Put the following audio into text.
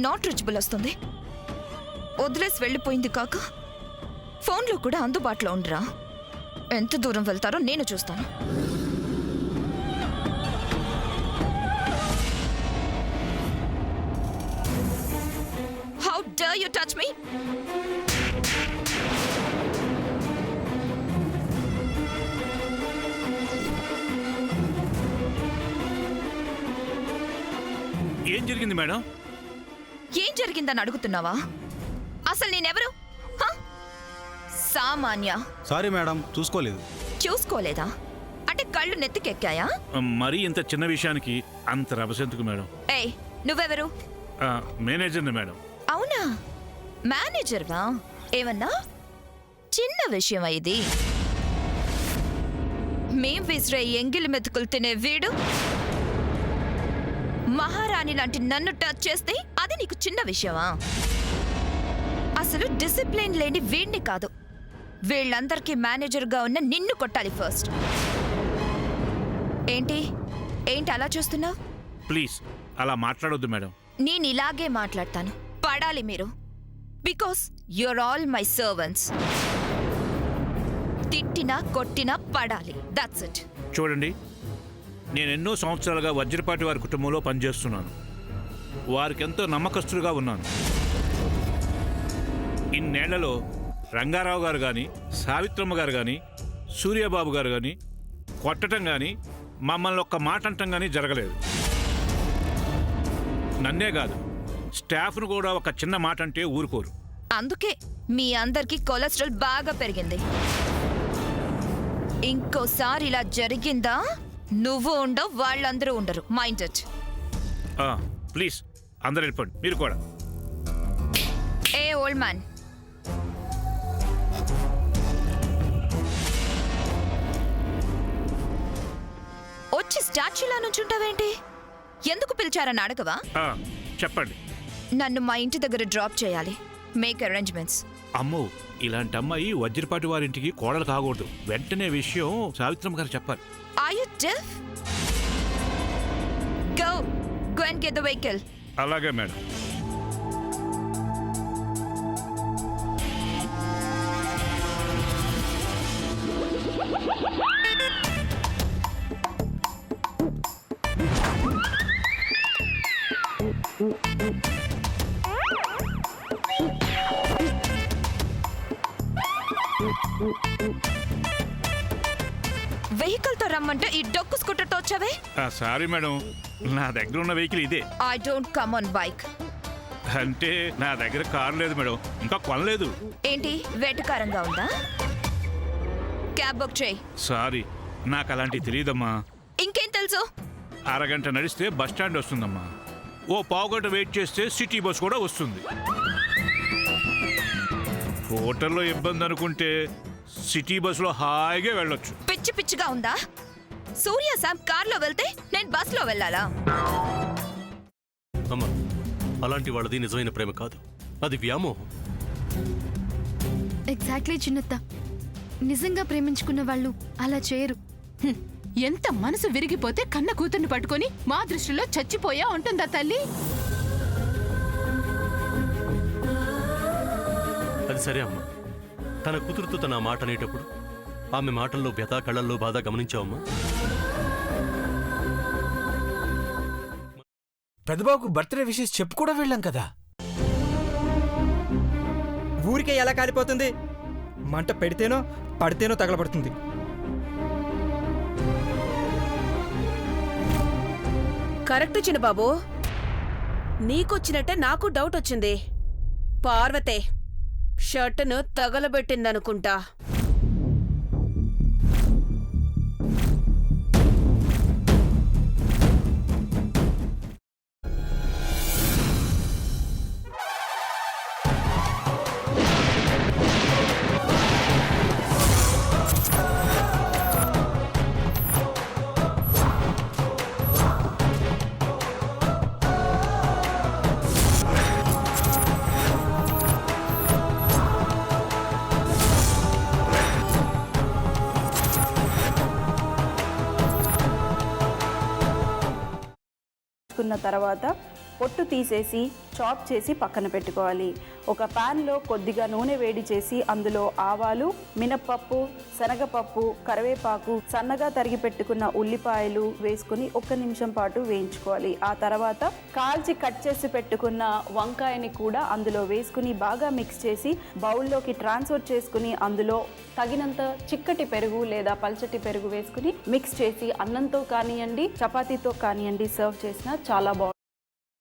Not reachable వస్తుంది. వదిలేసి వెళ్ళిపోయింది కాక ఫోన్లో కూడా అందుబాటులో ఉండరా? ఎంత దూరం వెళ్తారో నేను చూస్తాను. How dare you touch me? ఏం జరిగింది మేడం? ఏం జరిగిందని అడుగుతున్నావా? అసలు నేనెవరు? సామాన్య. సారీ మేడం, చూసుకోలేదు. చూసుకోలేదా అంటే కళ్ళు నెత్తికెక్కాయా? మరీ ఇంత చిన్న విషయానికి అంత రభసెందుకు మేడం? ఏయ్, నువ్వెవరు? మేనేజర్ని మేడం. అవునా, మేనేజర్వా? ఏమన్నా చిన్న విషయం ఇది. మేం విసిరే ఎంగిలి మెతుకులు తినే వీడు మహారాణి లాంటి నన్ను టచ్ చేస్తే అది నీకు చిన్న విషయమా? అసలు డిసిప్లిన్ లేని వీడిని కాదు, వీళ్ళందరికీ మేనేజర్గా ఉన్న నిన్ను కొట్టాలి ఫస్ట్. ఏంటి ఏంటి అలా చూస్తున్నావు? ప్లీజ్ అలా మాట్లాడొద్దు మేడం. నేను ఇలాగే మాట్లాడతాను. పడాలి మీరు, because your all my servants. తిట్టినా కొట్టినా పడాలి, దట్స్ ఇట్. చూడండి, నేను ఎన్నో సంవత్సరాలుగా వజ్రపాటి వారి కుటుంబంలో పనిచేస్తున్నాను. వారికి ఎంతో నమ్మకస్తులుగా ఉన్నాను. ఇన్నేళ్లలో రంగారావు గారు కానీ, సావిత్రమ్మ గారు కానీ, సూర్యబాబు గారు కానీ కొట్టడం కానీ, మమ్మల్ని ఒక్క మాట అంటం కానీ జరగలేదు. నన్నే కాదు, స్టాఫ్ను కూడా ఒక చిన్న మాట అంటే ఊరుకోరు. అందుకే మీ అందరికీ కొలెస్ట్రాల్ బాగా పెరిగింది. ఇంకోసారి ఇలా జరిగిందా నువ్వు ఉండవు, వాళ్ళందరూ ఉండరు. Mind it. ప్లీజ్ అందరు వెళ్ళిపోండి, మీరు కూడా. ఏ ఓల్డ్ మ్యాన్, వచ్చి స్టాచ్యూలా నుంచుంటావేంటి? ఎందుకు పిలిచారని అడగవా? చెప్పండి. నన్ను మా ఇంటి దగ్గర డ్రాప్ చేయాలి. Make arrangements. అమ్మో, ఇలాంటి అమ్మాయి వజ్రపాటి వారింటికి కోడలు కాకూడదు. వెంటనే విషయం సావిత్రమ్మ గారు చెప్పాలి. Are you deaf? Go and get the vehicle. అలాగే మేడం. వెహికల్ తో రమ్మంటే ఈ డొక్కు స్కూటర్ తో వచ్చావే? సారీ మేడం, నా దగ్గర ఉన్న వెహికల్ ఇదే. I don't come on bike. అంటే నా దగ్గర కారు లేదు మేడం, ఇంకా కొనలేదు. ఏంటి వేటకారంగా ఉందా? క్యాబ్ బుక్ చేయి. సారీ, నాకు అలాంటివి తెలియదమ్మా. ఇంకేం తెలుసు? అరగంట నడిస్తే బస్ స్టాండ్ వస్తుందమ్మా. ఓ పావుగంట వెయిట్ చేస్తే సిటీ బస్ కూడా వస్తుంది. హోటల్లో ఇబ్బంది అనుకుంటే సిటీ బస్సులో హాయిగా వెళ్ళొచ్చు. పిచ్చి పిచ్చిగా ఉందా? సూర్య శామ్ కార్లో వెళ్తే నేను బస్లో వెళ్ళాలా? అమ్మా, అలాంటి వాళ్ళది నిజమైన ప్రేమ కాదు, అది వ్యామోహం. ఎగ్జాక్ట్లీ చిన్నత్త, నిజంగా ప్రేమించుకున్న వాళ్ళు అలా చేయరు. ఎంత మనసు విరిగిపోతే కన్న కూతుర్ని పట్టుకొని మా దృష్టిలో చచ్చిపోయా ఉంటుందా తల్లి? అది సరే అమ్మా, తన కూతురుతో తన మాట అనేటప్పుడు ఆమె మాటల్లో వ్యథా, కళ్ళల్లో బాధ గమనించావమ్మా? పెద్దబాబుకు బర్త్డే విషెస్ చెప్పు కూడా వెళ్ళాం కదా. ఊరికే ఎలా కాలిపోతుంది? మంట పెడితేనో పడితేనో తగలబడుతుంది. కరెక్ట్ చిన్నబాబు, నీకొచ్చినట్టే నాకు డౌట్ వచ్చింది. పార్వతే షర్టును తగలబెట్టిందనుకుంటా. తర్వాత పొట్టు తీసేసి చాప్ చేసి పక్కన పెట్టుకోవాలి. ఒక ప్యాన్లో కొద్దిగా నూనె వేడి చేసి అందులో ఆవాలు, మినప్పప్పు, శనగపప్పు, కరివేపాకు, సన్నగా తరిగి పెట్టుకున్న ఉల్లిపాయలు వేసుకుని 1 నిమిషం పాటు వేయించుకోవాలి. ఆ తర్వాత కాల్చి కట్ చేసి పెట్టుకున్న వంకాయని కూడా అందులో వేసుకుని బాగా మిక్స్ చేసి బౌల్లోకి ట్రాన్స్ఫర్ చేసుకుని అందులో తగినంత చిక్కటి పెరుగు లేదా పల్చటి పెరుగు వేసుకుని మిక్స్ చేసి అన్నంతో కానివ్వండి, చపాతీతో కానివ్వండి సర్వ్ చేసినా చాలా బాగుంటుంది.